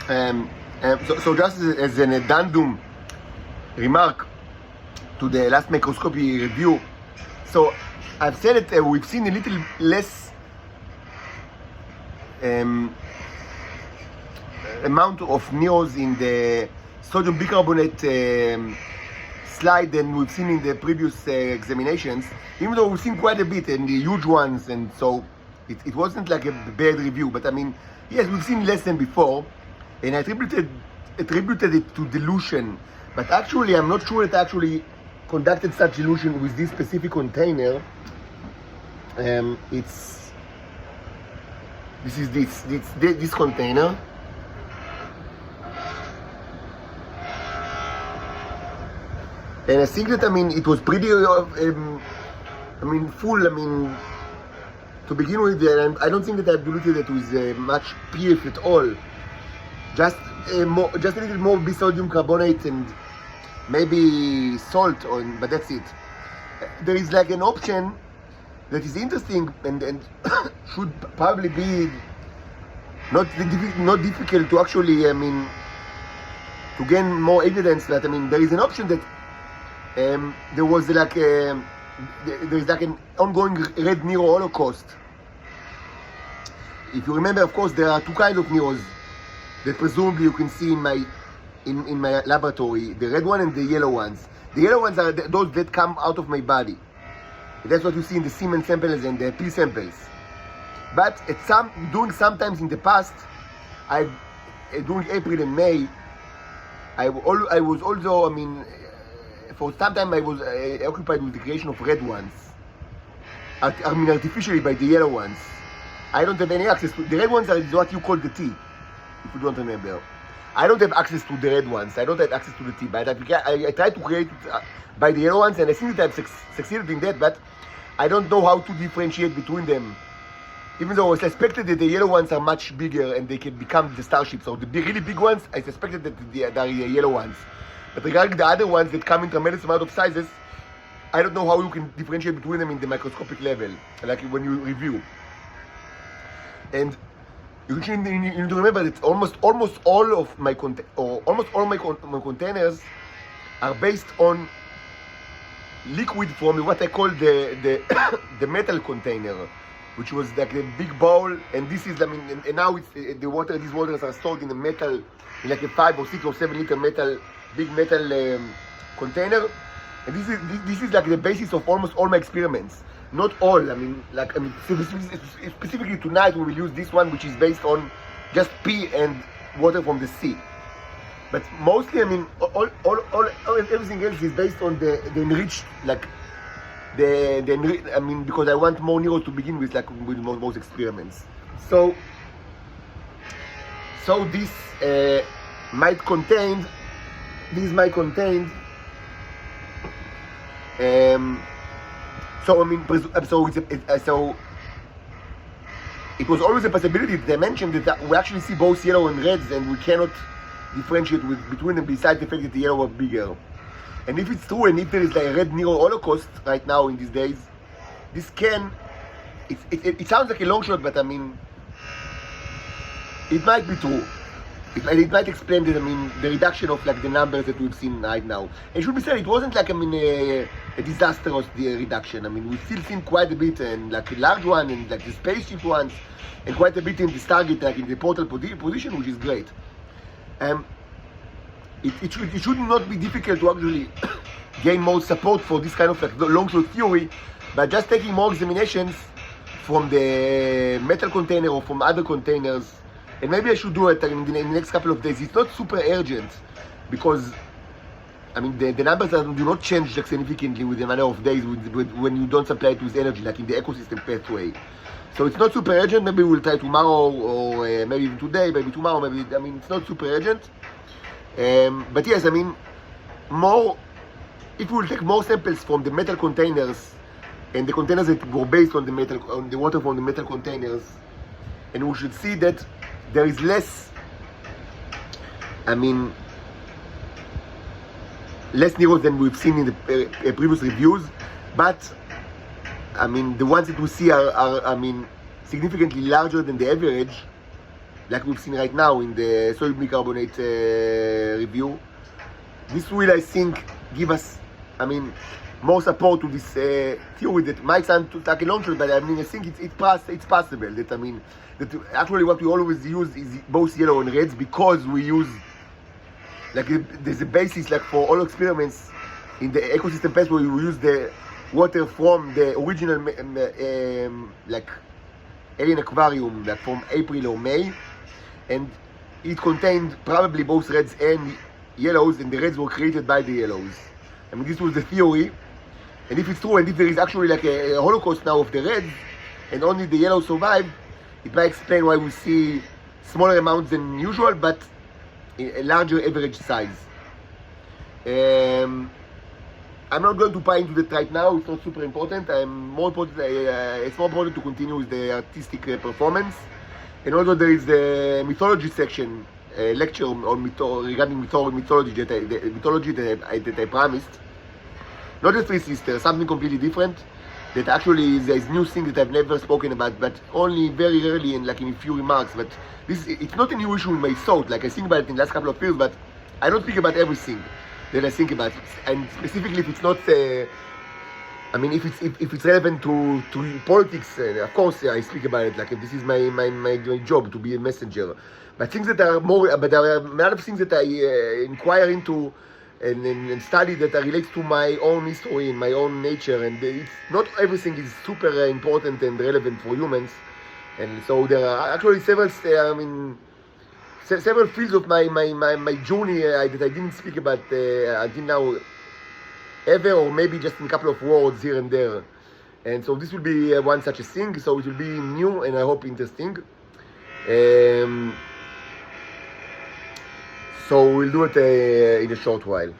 So just as an addendum remark to the last microscopy review, so I've said that we've seen a little less amount of neos in the sodium bicarbonate slide than we've seen in the previous examinations, even though we've seen quite a bit and the huge ones, and so it wasn't like a bad review. But I mean, yes, we've seen less than before, and I attributed it to dilution. But actually, I'm not sure it actually conducted such dilution with this specific container. This container. And I think that, I mean, it was pretty, full, to begin with, and I don't think that I diluted it with much PF at all. Just a little more bisodium carbonate and maybe salt, but that's it. There is like an option that is interesting and should probably be not difficult to actually, to gain more evidence that, there is an option that there was like there's like an ongoing red Nero holocaust. If you remember, of course, there are two kinds of Neros that presumably you can see in my laboratory: the red one and the yellow ones. The yellow ones are those that come out of my body. That's what you see in the semen samples and the pee samples. But sometimes in the past, during April and May, I was also, for some time I was occupied with the creation of red ones. Artificially by the yellow ones. I don't have any access to the red ones. Are what you call the T, if you don't remember. I don't have access to the red ones. I don't have access to the T, but I tried to create it by the yellow ones, and I think that I've succeeded in that, but I don't know how to differentiate between them. Even though I suspected that the yellow ones are much bigger and they can become the starships, or the really big ones, I suspected that they are yellow ones. But regarding the other ones that come in tremendous amount of sizes, I don't know how you can differentiate between them in the microscopic level, like when you review. And you need to remember that almost all my containers are based on liquid from what I call the the metal container, which was like a big bowl, and this is, and now it's these waters are stored in a metal, in like a 5 or 6 or 7 liter big metal container, and this is like the basis of almost all my experiments. Not all, specifically tonight we will use this one, which is based on just pee and water from the sea. But mostly, everything else is based on the enriched, because I want more Neros to begin with, with most experiments. So this might contain, so it was always a possibility that I mentioned that we actually see both yellow and reds, and we cannot differentiate between them, besides the fact that the yellow are bigger. And if it's true, and if there is like a red Nero holocaust right now in these days, this it sounds like a long shot, but it might be true. It might explain the reduction of the numbers that we've seen right now. It should be said, it wasn't a disastrous reduction. We've still seen quite a bit, and a large one, and the spaceship ones, and quite a bit in this target, in the portal position, which is great. It should not be difficult to actually gain more support for this kind of long shot theory by just taking more examinations from the metal container or from other containers. And maybe I should do it in the next couple of days. It's not super urgent, because the numbers do not change significantly with the matter of days when you don't supply it with energy, like in the ecosystem pathway. So it's not super urgent. Maybe we'll try tomorrow, or maybe even today, maybe tomorrow, maybe, it's not super urgent. But yes, more, if we'll take more samples from the metal containers, and the containers that were based on the water from the metal containers, and we should see that there is less, less Neros than we've seen in the previous reviews, but the ones that we see are significantly larger than the average, like we've seen right now in the sodium bicarbonate review. This will, I think, give us, more support to this theory that might sound like a long shot, but I think it's possible that, that actually what we always use is both yellow and reds, because we use, like, there's a basis, like, for all experiments in the ecosystem pathway. We use the water from the original, like, alien aquarium, like from April or May, and it contained probably both reds and yellows, and the reds were created by the yellows. This was the theory, and if it's true, and if there is actually like a holocaust now of the reds, and only the yellows survive, it might explain why we see smaller amounts than usual, but a larger average size. I'm not going to pry into that right now. It's not super important. It's more important to continue with the artistic performance. And also there is the mythology section, lecture on regarding mythology that I promised. Not the Three Sisters, something completely different. That actually is a new thing that I've never spoken about, but only very rarely and like in a few remarks. But it's not a new issue in my thought. Like I think about it in the last couple of years, but I don't speak about everything that I think about it. And specifically, if it's not, if it's relevant to politics, of course I speak about it. Like this is my job to be a messenger. But things that are but there are a lot of things that I inquire into and study that relates to my own history and my own nature, and it's not everything is super important and relevant for humans. And so there are actually several fields of my journey that I didn't speak about until now ever, or maybe just in a couple of words here and there. And so this will be one such a thing. So it will be new and I hope interesting. So we'll do it in a short while.